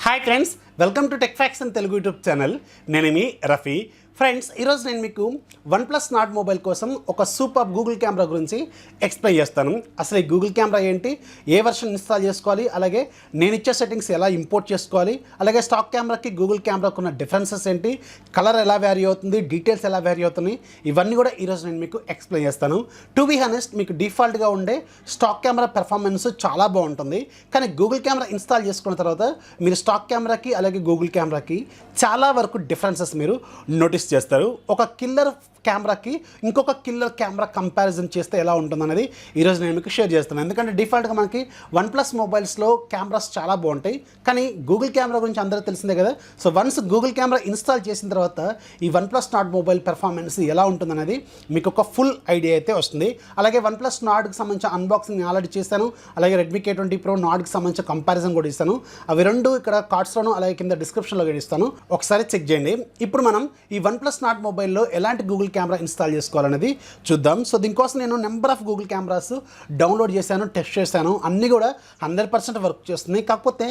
Hi friends, welcome to Techfox and Telugu YouTube channel. నేను మీ Rafi. Friends, ఈరోజు నేను మీకు OnePlus NORD మొబైల్ కోసం ఒక సూపర్ గూగుల్ కెమెరా గురించి ఎక్స్ప్లెయిన్ చేస్తాను. అసలు ఈ గూగుల్ కెమెరా ఏంటి, ఏ వర్షన్ ఇన్స్టాల్ చేసుకోవాలి, అలాగే నేను ఇచ్చే సెట్టింగ్స్ ఎలా ఇంపోర్ట్ చేసుకోవాలి, అలాగే స్టాక్ కెమెరాకి గూగుల్ కెమెరాకు ఉన్న డిఫరెన్సెస్ ఏంటి, కలర్ ఎలా వ్యారీ అవుతుంది, డీటెయిల్స్ ఎలా వ్యారీ అవుతున్నాయి, ఇవన్నీ కూడా ఈరోజు నేను మీకు ఎక్స్ప్లెయిన్ చేస్తాను. టు బీ హానెస్ట్, మీకు డిఫాల్ట్గా ఉండే స్టాక్ కెమెరా పెర్ఫార్మెన్స్ చాలా బాగుంటుంది. కానీ గూగుల్ కెమెరా ఇన్స్టాల్ చేసుకున్న తర్వాత మీరు స్టాక్ కెమెరాకి అలాగే గూగుల్ కెమెరాకి చాలా వరకు డిఫరెన్సెస్ మీరు నోటీస్ చేస్తారు. ఒక కిల్లర్ కెమెరాకి ఇంకొక కిల్లర్ కెమెరా కంపారిజన్ చేస్తే ఎలా ఉంటుందనేది ఈరోజు నేను మీకు షేర్ చేస్తాను. ఎందుకంటే డిఫాల్ట్గా మనకి OnePlus మొబైల్స్లో కెమెరాస్ చాలా బాగుంటాయి, కానీ గూగుల్ కెమెరా గురించి అందరూ తెలిసిందే కదా. So once Google camera install చేసిన తర్వాత ఈ OnePlus NORD మొబైల్ పెర్ఫార్మెన్స్ ఎలా ఉంటుందనేది మీకు ఒక ఫుల్ ఐడియా అయితే వస్తుంది. అలాగే OnePlus NORDకి సంబంధించిన అన్బాక్సింగ్ నేను ఆల్రెడీ చేశాను. అలాగే Redmi K20 Pro NORDకి సంబంధించిన కంపారిజన్ కూడా ఇస్తాను. అవి రెండు ఇక్కడ కార్డ్స్లోను అలాగే కింద డిస్క్రిప్షన్లో కూడా ఇస్తాను, ఒకసారి చెక్ చేయండి. ఇప్పుడు మనం ఈ OnePlus NORD మొబైల్లో ఎలాంటి గూగుల్ కెమెరా ఇన్స్టాల్ చేసుకోవాలనేది చూద్దాం. సో దీనికోసం నేను number of Google cameras download చేశాను, టెస్ట్ చేశాను. అన్నీ కూడా 100% వర్క్ చేస్తున్నాయి. కాకపోతే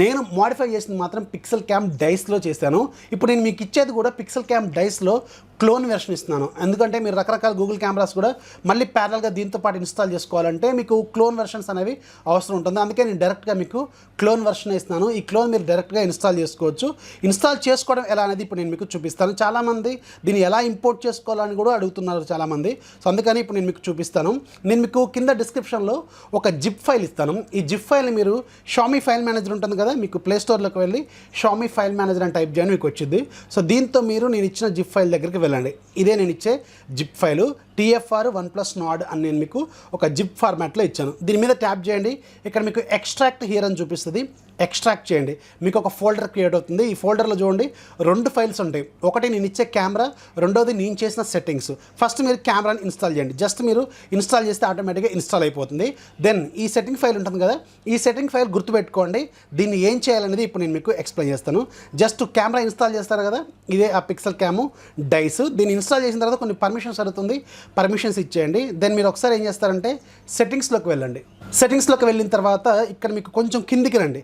నేను మోడిఫై చేసింది మాత్రం పిక్సెల్ క్యామ్ డైస్లో చేశాను. ఇప్పుడు నేను మీకు ఇచ్చేది కూడా పిక్సెల్ క్యామ్ డైస్లో క్లోన్ వెర్షన్ ఇస్తున్నాను. ఎందుకంటే మీరు రకరకాల గూగుల్ కెమెరాస్ కూడా మళ్ళీ ప్యారల్గా దీంతో పాటు ఇన్స్టాల్ చేసుకోవాలంటే మీకు క్లోన్ వెర్షన్స్ అనేవి అవసరం ఉంటుంది. అందుకే నేను డైరెక్ట్గా మీకు క్లోన్ వెర్షన్ ఇస్తున్నాను. ఈ క్లోన్ మీరు డైరెక్ట్గా ఇన్స్టాల్ చేసుకోవచ్చు. ఇన్స్టాల్ చేసుకోవడం ఎలా అనేది ఇప్పుడు నేను మీకు చూపిస్తాను. చాలామంది దీన్ని ఎలా ఇంపోర్ట్ చేసుకోవాలని కూడా అడుగుతున్నారు చాలామంది. సో అందుకని ఇప్పుడు నేను మీకు చూపిస్తాను. నేను మీకు కింద డిస్క్రిప్షన్లో ఒక జిప్ ఫైల్ ఇస్తాను. ఈ జిప్ ఫైల్ని మీరు షామీ ఫైల్ మేనేజర్ ఉంటుంది కదా, మీకు ప్లే స్టోర్లోకి వెళ్ళి షామీ ఫైల్ మేనేజర్ అని టైప్ చేయని మీకు వచ్చింది. సో దీంతో మీరు నేను ఇచ్చిన జిప్ ఫైల్ దగ్గరికి వెళ్ళండి. ఇదే నేను ఇచ్చే zip file TFR OnePlus NORD అని నేను మీకు ఒక జిప్ ఫార్మాట్లో ఇచ్చాను. దీని మీద ట్యాప్ చేయండి. ఇక్కడ మీకు ఎక్స్ట్రాక్ట్ హియర్ అని చూపిస్తుంది. ఎక్స్ట్రాక్ట్ చేయండి, మీకు ఒక ఫోల్డర్ క్రియేట్ అవుతుంది. ఈ ఫోల్డర్లో చూడండి 2 ఫైల్స్ ఉంటాయి. ఒకటి నేను ఇచ్చే కెమెరా, రెండోది నేను చేసిన సెట్టింగ్స్. ఫస్ట్ మీరు కెమెరాని ఇన్స్టాల్ చేయండి. జస్ట్ మీరు ఇన్స్టాల్ చేస్తే ఆటోమేటిక్గా ఇన్స్టాల్ అయిపోతుంది. దెన్ ఈ సెట్టింగ్ ఫైల్ ఉంటుంది కదా, ఈ సెట్టింగ్ ఫైల్ గుర్తుపెట్టుకోండి. దీన్ని ఏం చేయాలనేది ఇప్పుడు నేను మీకు ఎక్స్ప్లెయిన్ చేస్తాను. జస్ట్ కెమెరా ఇన్స్టాల్ చేస్తారు కదా, ఇదే ఆ పిక్సెల్ క్యాము డైస్. దీన్ని ఇన్స్టాల్ చేసిన తర్వాత కొన్ని పర్మిషన్స్ అడుగుతుంది, పర్మిషన్స్ ఇచ్చేయండి. దెన్ మీరు ఒకసారి ఏం చేస్తారంటే సెట్టింగ్స్లోకి వెళ్ళండి. సెట్టింగ్స్లోకి వెళ్ళిన తర్వాత ఇక్కడ మీకు కొంచెం కిందికి రండి.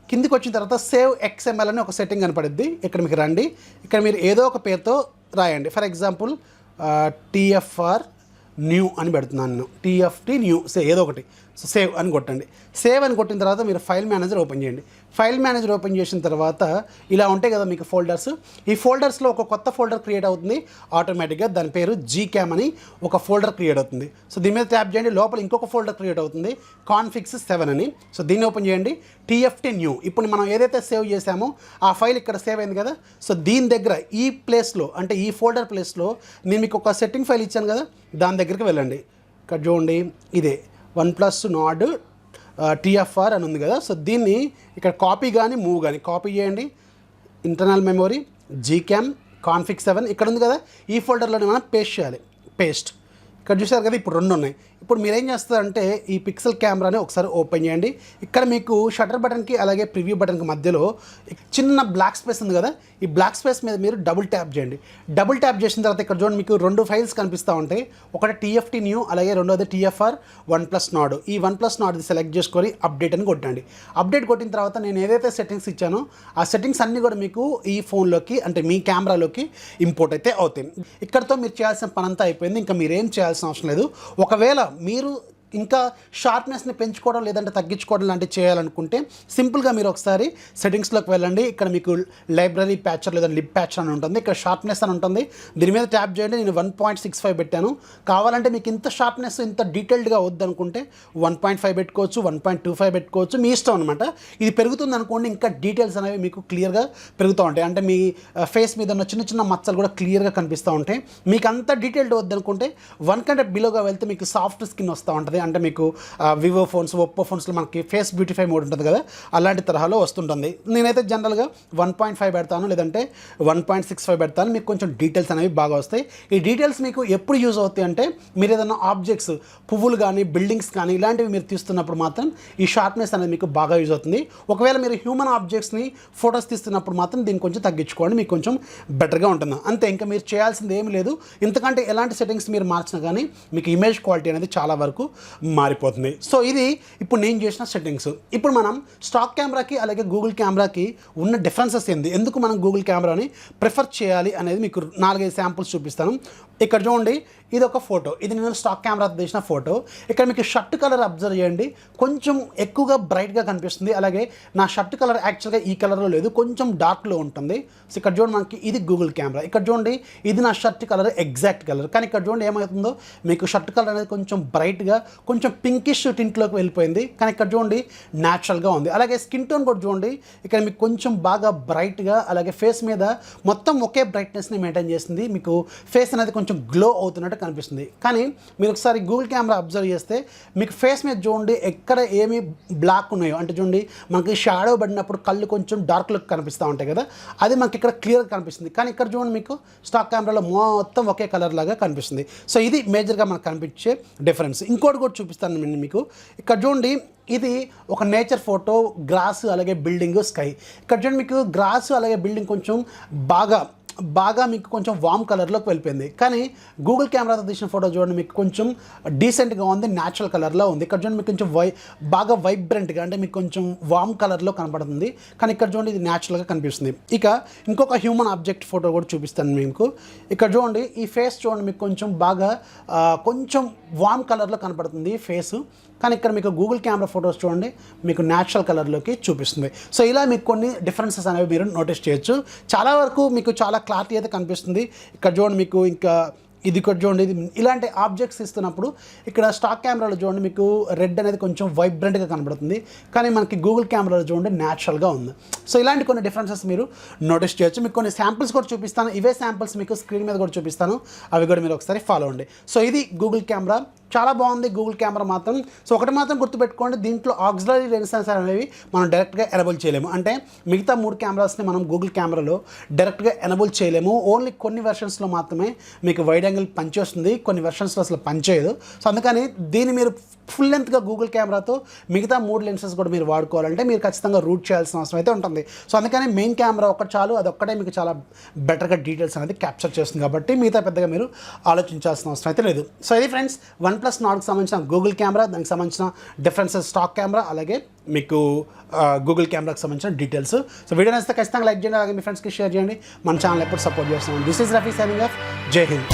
కిందికి వచ్చిన తర్వాత సేవ్ XML అని ఒక సెట్టింగ్ కనపడుద్ది. ఇక్కడ మీకు రండి. ఇక్కడ మీరు ఏదో ఒక పేరుతో రాయండి. ఫర్ ఎగ్జాంపుల్ TFR న్యూ అని పెడుతున్నాను నేను. TFT న్యూ ఏదో ఒకటి. సో సేవ్ అని కొట్టండి. సేవ్ అని కొట్టిన తర్వాత మీరు ఫైల్ మేనేజర్ ఓపెన్ చేయండి. ఫైల్ మేనేజర్ ఓపెన్ చేసిన తర్వాత ఇలా ఉంటాయి కదా మీకు ఫోల్డర్స్. ఈ ఫోల్డర్స్లో ఒక కొత్త ఫోల్డర్ క్రియేట్ అవుతుంది ఆటోమేటిక్గా. దాని పేరు GCam అని ఒక ఫోల్డర్ క్రియేట్ అవుతుంది. సో దీని మీద ట్యాప్ చేయండి. లోపల ఇంకొక ఫోల్డర్ క్రియేట్ అవుతుంది కాన్ఫిగ్స్ 7 అని. సో దీన్ని ఓపెన్ చేయండి. TFT new. ఇప్పుడు మనం ఏదైతే సేవ్ చేసామో ఆ ఫైల్ ఇక్కడ సేవ్ అయింది కదా. సో దీని దగ్గర ఈ ప్లేస్లో, అంటే ఈ ఫోల్డర్ ప్లేస్లో నేను మీకు ఒక సెట్టింగ్ ఫైల్ ఇచ్చాను కదా, దాని దగ్గరికి వెళ్ళండి. ఇక్కడ చూడండి, ఇదే OnePlus NORD TFR అని ఉంది కదా. సో దీన్ని ఇక్కడ కాపీ కానీ మూవ్ కానీ కాపీ చేయండి. ఇంటర్నల్ మెమొరీ GCam కాన్ఫిగ్ 7 ఇక్కడ ఉంది కదా, ఈ ఫోల్డర్లోనే మనం పేస్ట్ చేయాలి. పేస్ట్ ఇక్కడ చూసారు కదా, ఇప్పుడు 2 ఉన్నాయి. ఇప్పుడు మీరు ఏం చేస్తారంటే ఈ పిక్సెల్ కెమెరాని ఒకసారి ఓపెన్ చేయండి. ఇక్కడ మీకు షటర్ బటన్కి అలాగే ప్రివ్యూ బటన్కి మధ్యలో చిన్న బ్లాక్ స్పేస్ ఉంది కదా, ఈ బ్లాక్ స్పేస్ మీద మీరు డబుల్ ట్యాప్ చేయండి. డబుల్ ట్యాప్ చేసిన తర్వాత ఇక్కడ చూడండి మీకు 2 ఫైల్స్ కనిపిస్తూ ఉంటాయి. ఒకటి TFT న్యూ, అలాగే రెండోది TFR OnePlus NORD. ఈ OnePlus NORD సెలెక్ట్ చేసుకొని అప్డేట్ అని కొట్టండి. అప్డేట్ కొట్టిన తర్వాత నేను ఏదైతే సెట్టింగ్స్ ఇచ్చానో ఆ సెట్టింగ్స్ అన్నీ కూడా మీకు ఈ ఫోన్లోకి, అంటే మీ కెమెరాలోకి ఇంపోర్ట్ అయితే అవుతాయి. ఇక్కడతో మీరు చేయాల్సిన పని అంతా అయిపోయింది. ఇంకా మీరేం చేయాల్సిన అవసరం లేదు. ఒకవేళ మీరు ఇంకా షార్ప్నెస్ని పెంచుకోవడం లేదంటే తగ్గించుకోవడం లాంటివి చేయాలనుకుంటే సింపుల్గా మీరు ఒకసారి సెట్టింగ్స్లోకి వెళ్ళండి. ఇక్కడ మీకు లైబ్రరీ ప్యాచర్ లేదా లిప్ ప్యాచర్ అని ఉంటుంది. ఇక్కడ షార్ప్నెస్ అని ఉంటుంది. దీని మీద ట్యాప్ చేయండి. నేను 1.65 పెట్టాను. కావాలంటే మీకు ఇంత షార్ప్నెస్ ఇంత డీటెయిల్డ్గా వద్దనుకుంటే 1.5 పెట్టుకోవచ్చు, 1.25 పెట్టుకోవచ్చు, మీ ఇష్టం అనమాట. ఇది పెరుగుతుంది అనుకోండి, ఇంకా డీటెయిల్స్ అనేవి మీకు క్లియర్గా పెరుగుతూ ఉంటాయి. అంటే మీ ఫేస్ మీద ఉన్న చిన్న చిన్న మచ్చలు కూడా క్లియర్గా కనిపిస్తూ ఉంటాయి. మీకు అంత డీటెయిల్డ్ వద్దనుకుంటే 1 కంటే బిలోగా వెళ్తే మీకు సాఫ్ట్ స్కిన్ వస్తూ ఉంటుంది. అంటే మీకు వివో ఫోన్స్, ఒప్పో ఫోన్స్లో మనకి ఫేస్ బ్యూటిఫై మోడ్ ఉంటుంది కదా, అలాంటి తరహాలో వస్తుంటుంది. నేనైతే జనరల్గా 1.5 పెడతాను, లేదంటే 1.65 పెడతాను. మీకు కొంచెం డీటెయిల్స్ అనేవి బాగా వస్తాయి. ఈ డీటెయిల్స్ మీకు ఎప్పుడు యూజ్ అవుతాయి అంటే మీరు ఏదైనా ఆబ్జెక్ట్స్, పువ్వులు కానీ బిల్డింగ్స్ కానీ ఇలాంటివి మీరు తీస్తున్నప్పుడు మాత్రం ఈ షార్ప్నెస్ అనేది మీకు బాగా యూజ్ అవుతుంది. ఒకవేళ మీరు హ్యూమన్ ఆబ్జెక్ట్స్ని ఫొటోస్ తీస్తున్నప్పుడు మాత్రం దీన్ని కొంచెం తగ్గించుకోండి, మీకు కొంచెం బెటర్గా ఉంటుంది. అంతే, ఇంకా మీరు చేయాల్సింది ఏమి లేదు. ఇంతకంటే ఎలాంటి సెట్టింగ్స్ మీరు మార్చినా కానీ మీకు ఇమేజ్ క్వాలిటీ అనేది చాలా వరకు మారిపోతుంది. సో ఇది ఇప్పుడు నేను చేసిన సెట్టింగ్స్. ఇప్పుడు మనం స్టాక్ కెమెరాకి అలాగే గూగుల్ కెమెరాకి ఉన్న డిఫరెన్సెస్ ఏంది, ఎందుకు మనం గూగుల్ కెమెరాని ప్రిఫర్ చేయాలి అనేది మీకు 4-5 శాంపుల్స్ చూపిస్తాను. ఇక్కడ చూడండి, ఇది ఒక ఫోటో, ఇది నేను స్టాక్ కెమెరా తీసిన ఫోటో. ఇక్కడ మీకు షర్ట్ కలర్ అబ్జర్వ్ చేయండి, కొంచెం ఎక్కువగా బ్రైట్గా కనిపిస్తుంది. అలాగే నా షర్ట్ కలర్ యాక్చువల్గా ఈ కలర్లో లేదు, కొంచెం డార్క్లో ఉంటుంది. సో ఇక్కడ చూడండి, మనకి ఇది గూగుల్ కెమెరా. ఇక్కడ చూడండి, ఇది నా షర్ట్ కలర్ ఎగ్జాక్ట్ కలర్. కానీ ఇక్కడ చూడండి ఏమవుతుందో, మీకు షర్ట్ కలర్ అనేది కొంచెం బ్రైట్గా కొంచెం పింకిష్ టింట్లోకి వెళ్ళిపోయింది. కానీ ఇక్కడ చూడండి న్యాచురల్గా ఉంది. అలాగే స్కిన్ టోన్ కూడా చూడండి, ఇక్కడ మీకు కొంచెం బాగా బ్రైట్గా, అలాగే ఫేస్ మీద మొత్తం ఒకే బ్రైట్నెస్ని మెయింటైన్ చేస్తుంది. మీకు ఫేస్ అనేది కొంచెం గ్లో అవుతున్నట్టు కనిపిస్తుంది. కానీ మీరు ఒకసారి గూగుల్ కెమెరా అబ్జర్వ్ చేస్తే మీకు ఫేస్ మీద చూడండి ఎక్కడ ఏమి బ్లాక్ ఉన్నాయో, అంటే చూడండి మనకి షాడో పడినప్పుడు కళ్ళు కొంచెం డార్క్ లుక్ కనిపిస్తూ ఉంటాయి కదా, అది మనకి ఇక్కడ క్లియర్గా కనిపిస్తుంది. కానీ ఇక్కడ చూడండి మీకు స్టాక్ కెమెరాలో మొత్తం ఒకే కలర్ లాగా కనిపిస్తుంది. సో ఇది మేజర్గా మనకు కనిపించే డిఫరెన్స్. ఇంకోటి కూడా చూపిస్తాను నేను మీకు. ఇక్కడ చూడండి, ఇది ఒక నేచర్ ఫోటో, గ్రాస్ అలాగే బిల్డింగ్, స్కై. ఇక్కడ చూడండి మీకు గ్రాస్ అలాగే బిల్డింగ్ కొంచెం బాగా మీకు కొంచెం వామ్ కలర్లోకి వెళ్ళిపోయింది. కానీ గూగుల్ కెమెరాతో తీసిన ఫోటో చూడండి, మీకు కొంచెం డీసెంట్గా ఉంది, న్యాచురల్ కలర్లో ఉంది. ఇక్కడ చూడండి మీకు కొంచెం బాగా వైబ్రెంట్గా, అంటే మీకు కొంచెం వామ్ కలర్లో కనపడుతుంది. కానీ ఇక్కడ చూడండి ఇది న్యాచురల్గా కనిపిస్తుంది. ఇక ఇంకొక హ్యూమన్ ఆబ్జెక్ట్ ఫోటో కూడా చూపిస్తాను మీకు. ఇక్కడ చూడండి, ఈ ఫేస్ చూడండి మీకు కొంచెం బాగా కొంచెం వామ్ కలర్లో కనపడుతుంది ఫేసు. కానీ ఇక్కడ మీకు గూగుల్ కెమెరా ఫొటోస్ చూడండి మీకు న్యాచురల్ కలర్లోకి చూపిస్తుంది. సో ఇలా మీకు కొన్ని డిఫరెన్సెస్ అనేవి మీరు నోటీస్ చేయొచ్చు. చాలా వరకు మీకు చాలా క్లారిటీ అయితే కనిపిస్తుంది. ఇక్కడ చూడండి మీకు ఇంకా ఇది కూడా చూడండి, ఇది ఇలాంటి ఆబ్జెక్ట్స్ ఇస్తున్నప్పుడు ఇక్కడ స్టాక్ కెమెరాలో చూడండి మీకు రెడ్ అనేది కొంచెం వైబ్రెంట్గా కనబడుతుంది. కానీ మనకి గూగుల్ కెమెరాలో చూడండి న్యాచురల్గా ఉంది. సో ఇలాంటి కొన్ని డిఫరెన్సెస్ మీరు నోటీస్ చేయొచ్చు. మీకు కొన్ని శాంపిల్స్ కూడా చూపిస్తాను. ఇవే శాంపిల్స్ మీకు స్క్రీన్ మీద కూడా చూపిస్తాను, అవి కూడా మీరు ఒకసారి ఫాలో అవ్వండి. సో ఇది గూగుల్ కెమెరా, చాలా బాగుంది గూగుల్ కెమెరా మాత్రం. సో ఒకటి మాత్రం గుర్తుపెట్టుకోండి, దీంట్లో ఆక్సిలరీ లెన్సెస్ అనేవి మనం డైరెక్ట్గా ఎనబుల్ చేయలేము. అంటే మిగతా 3 కెమెరాస్ని మనం గూగుల్ కెమెరాలో డైరెక్ట్గా ఎనబుల్ చేయలేము. ఓన్లీ కొన్ని వెర్షన్స్లో మాత్రమే మీకు వైడ్ యాంగిల్ పనిచేస్తుంది, కొన్ని వెర్షన్స్లో అసలు పనిచేయదు. సో అందుకని దీన్ని మీరు ఫుల్ లెంత్గా గూగుల్ కెమెరాతో మిగతా 3 లెన్సెస్ కూడా మీరు వాడుకోవాలంటే మీరు ఖచ్చితంగా రూట్ చేయాల్సిన అవసరం అయితే ఉంటుంది. సో అందుకని మెయిన్ కెమెరా ఒక్కటి చాలు, అదొక్కటే మీకు చాలా బెటర్గా డీటెయిల్స్ అనేది క్యాప్చర్ చేస్తుంది. కాబట్టి మిగతా పెద్దగా మీరు ఆలోచించాల్సిన అవసరం అయితే లేదు. సో ఇది ఫ్రెండ్స్ OnePlus NORDకి సంబంధించిన గూగుల్ కెమెరా, దానికి సంబంధించిన డిఫరెన్సెస్ స్టాక్ కెమెరా, అలాగే మీకు గూగుల్ కెమెరాకి సంబంధించిన డీటెయిల్స్. సో వీడియో నచ్చితే ఖచ్చితంగా లైక్ చేయండి, అలాగే మీ ఫ్రెండ్స్కి షేర్ చేయండి. మన ఛానల్ ఎప్పుడు సపోర్ట్ చేస్తున్నాం. This is Rafi signing off. జై హింద్.